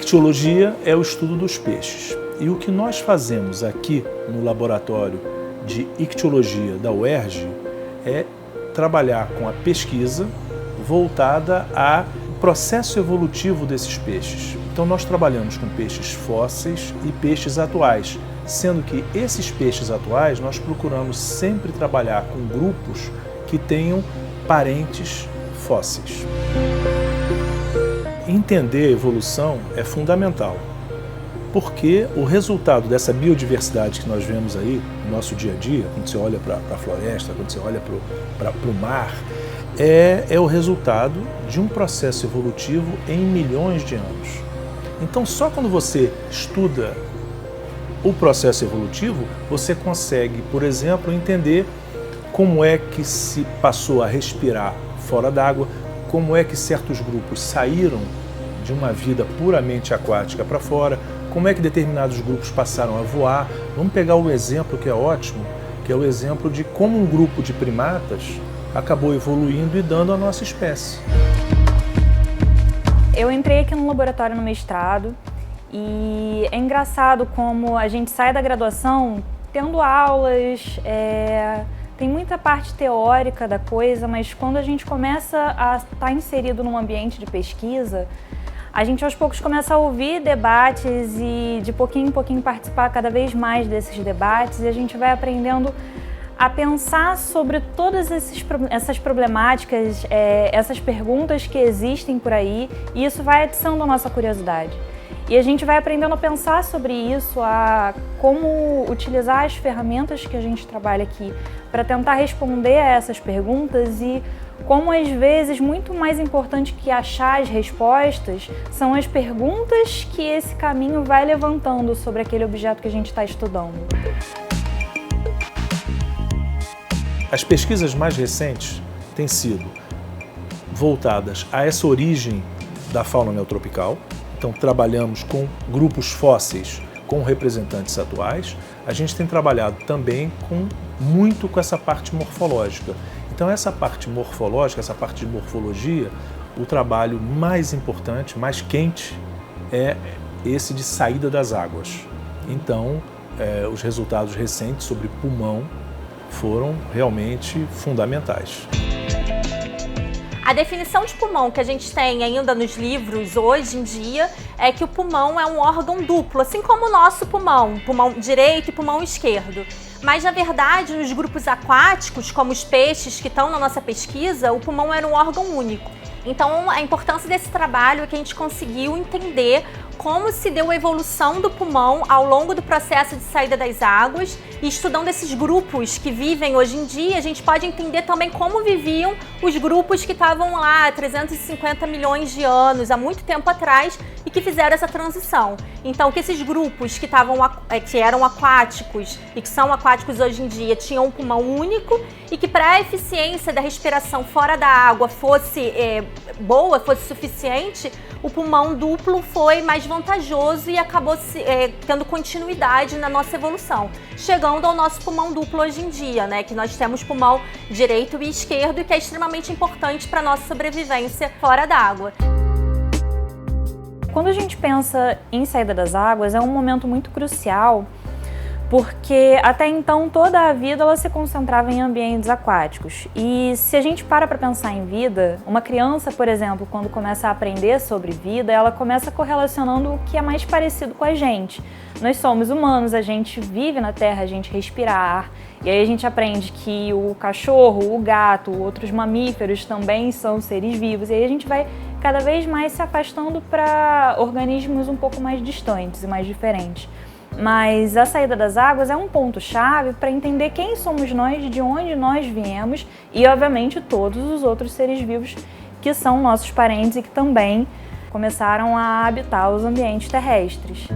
Ictiologia é o estudo dos peixes. E o que nós fazemos aqui no laboratório de ictiologia da UERJ é trabalhar com a pesquisa voltada ao processo evolutivo desses peixes. Então nós trabalhamos com peixes fósseis e peixes atuais, sendo que esses peixes atuais nós procuramos sempre trabalhar com grupos que tenham parentes fósseis. Entender a evolução é fundamental, porque o resultado dessa biodiversidade que nós vemos aí no nosso dia a dia, quando você olha para a floresta, quando você olha para o mar, é o resultado de um processo evolutivo em milhões de anos. Então, só quando você estuda o processo evolutivo, você consegue, por exemplo, entender como é que se passou a respirar fora d'água, como é que certos grupos saíram de uma vida puramente aquática para fora, como é que determinados grupos passaram a voar. Vamos pegar um exemplo que é ótimo, que é o exemplo de como um grupo de primatas acabou evoluindo e dando a nossa espécie. Eu entrei aqui no laboratório no mestrado e é engraçado como a gente sai da graduação tendo aulas, tem muita parte teórica da coisa, mas quando a gente começa a estar inserido num ambiente de pesquisa, a gente aos poucos começa a ouvir debates e de pouquinho em pouquinho participar cada vez mais desses debates, e a gente vai aprendendo a pensar sobre todas essas problemáticas, essas perguntas que existem por aí, e isso vai atiçando a nossa curiosidade. E a gente vai aprendendo a pensar sobre isso, a como utilizar as ferramentas que a gente trabalha aqui para tentar responder a essas perguntas, e como às vezes muito mais importante que achar as respostas são as perguntas que esse caminho vai levantando sobre aquele objeto que a gente está estudando. As pesquisas mais recentes têm sido voltadas a essa origem da fauna neotropical. Então, trabalhamos com grupos fósseis com representantes atuais. A gente tem trabalhado também muito com essa parte morfológica. Então, essa parte morfológica, essa parte de morfologia, o trabalho mais importante, mais quente, é esse de saída das águas. Então, os resultados recentes sobre pulmão foram realmente fundamentais. A definição de pulmão que a gente tem ainda nos livros hoje em dia é que o pulmão é um órgão duplo, assim como o nosso pulmão direito e pulmão esquerdo. Mas, na verdade, nos grupos aquáticos, como os peixes que estão na nossa pesquisa, o pulmão era um órgão único. Então, a importância desse trabalho é que a gente conseguiu entender como se deu a evolução do pulmão ao longo do processo de saída das águas, e estudando esses grupos que vivem hoje em dia, a gente pode entender também como viviam os grupos que estavam lá há 350 milhões de anos, há muito tempo atrás, e que fizeram essa transição. Então, que esses grupos que eram aquáticos e que são aquáticos hoje em dia tinham um pulmão único, e que para a eficiência da respiração fora da água fosse boa, fosse suficiente, o pulmão duplo foi mais vantajoso e acabou tendo continuidade na nossa evolução, chegando ao nosso pulmão duplo hoje em dia, né? Que nós temos pulmão direito e esquerdo, e que é extremamente importante para a nossa sobrevivência fora da água. Quando a gente pensa em saída das águas, é um momento muito crucial, porque até então toda a vida ela se concentrava em ambientes aquáticos. E se a gente para pensar em vida, uma criança, por exemplo, quando começa a aprender sobre vida, ela começa correlacionando o que é mais parecido com a gente. Nós somos humanos, a gente vive na Terra, a gente respira ar, e aí a gente aprende que o cachorro, o gato, outros mamíferos também são seres vivos, e aí a gente vai cada vez mais se afastando para organismos um pouco mais distantes e mais diferentes. Mas a saída das águas é um ponto-chave para entender quem somos nós, de onde nós viemos e, obviamente, todos os outros seres vivos que são nossos parentes e que também começaram a habitar os ambientes terrestres.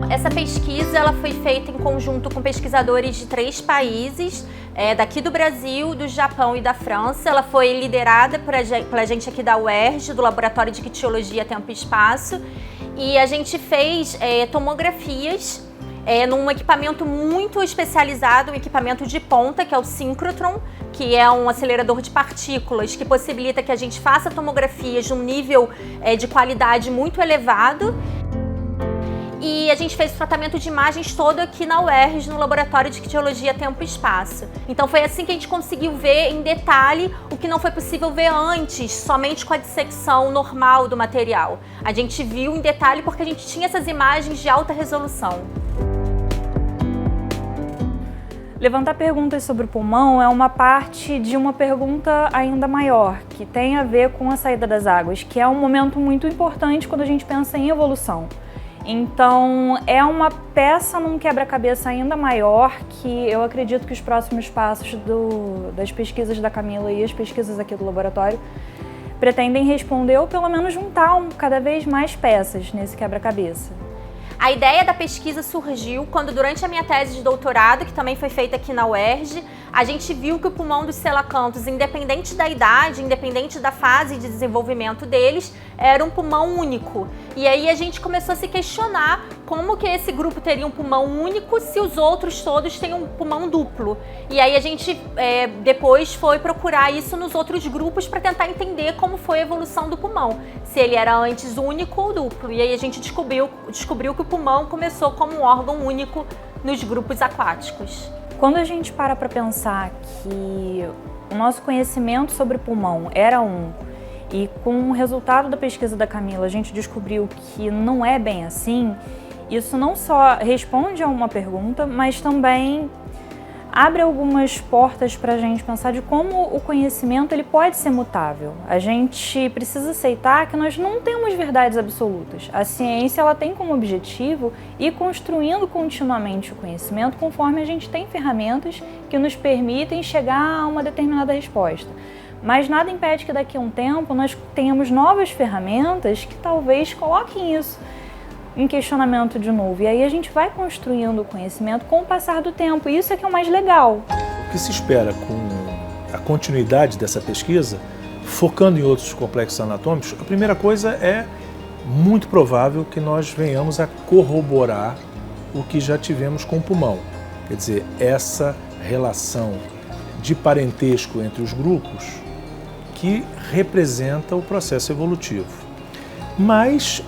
Essa pesquisa ela foi feita em conjunto com pesquisadores de 3 países, daqui do Brasil, do Japão e da França. Ela foi liderada pela gente aqui da UERJ, do Laboratório de Ictiologia Tempo e Espaço, e a gente fez tomografias num equipamento muito especializado, um equipamento de ponta, que é o síncrotron, que é um acelerador de partículas que possibilita que a gente faça tomografias de um nível de qualidade muito elevado. E a gente fez o tratamento de imagens todo aqui na UERJ, no Laboratório de Ictiologia Tempo e Espaço. Então foi assim que a gente conseguiu ver em detalhe o que não foi possível ver antes, somente com a dissecção normal do material. A gente viu em detalhe porque a gente tinha essas imagens de alta resolução. Levantar perguntas sobre o pulmão é uma parte de uma pergunta ainda maior, que tem a ver com a saída das águas, que é um momento muito importante quando a gente pensa em evolução. Então, é uma peça num quebra-cabeça ainda maior que eu acredito que os próximos passos das pesquisas da Camila e as pesquisas aqui do laboratório pretendem responder ou pelo menos juntar cada vez mais peças nesse quebra-cabeça. A ideia da pesquisa surgiu quando, durante a minha tese de doutorado, que também foi feita aqui na UERJ, a gente viu que o pulmão dos selacantos, independente da idade, independente da fase de desenvolvimento deles, era um pulmão único. E aí a gente começou a se questionar como que esse grupo teria um pulmão único se os outros todos têm um pulmão duplo. E aí a gente depois foi procurar isso nos outros grupos para tentar entender como foi a evolução do pulmão, se ele era antes único ou duplo. E aí a gente descobriu que o pulmão começou como um órgão único nos grupos aquáticos. Quando a gente para pensar que o nosso conhecimento sobre pulmão era e com o resultado da pesquisa da Camila a gente descobriu que não é bem assim, isso não só responde a uma pergunta, mas também abre algumas portas para a gente pensar de como o conhecimento ele pode ser mutável. A gente precisa aceitar que nós não temos verdades absolutas. A ciência ela tem como objetivo ir construindo continuamente o conhecimento conforme a gente tem ferramentas que nos permitem chegar a uma determinada resposta. Mas nada impede que daqui a um tempo nós tenhamos novas ferramentas que talvez coloquem isso em questionamento de novo. E aí a gente vai construindo o conhecimento com o passar do tempo. E isso é que é o mais legal. O que se espera com a continuidade dessa pesquisa, focando em outros complexos anatômicos, a primeira coisa é muito provável que nós venhamos a corroborar o que já tivemos com o pulmão. Quer dizer, essa relação de parentesco entre os grupos que representa o processo evolutivo. Mas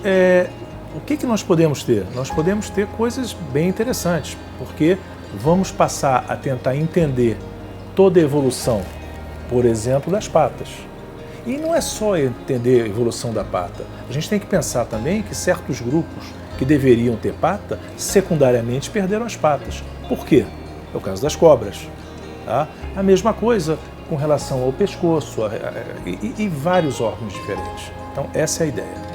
o que nós podemos ter? Nós podemos ter coisas bem interessantes, porque vamos passar a tentar entender toda a evolução, por exemplo, das patas. E não é só entender a evolução da pata. A gente tem que pensar também que certos grupos que deveriam ter pata, secundariamente perderam as patas. Por quê? É o caso das cobras. Tá? A mesma coisa com relação ao pescoço e vários órgãos diferentes. Então, essa é a ideia.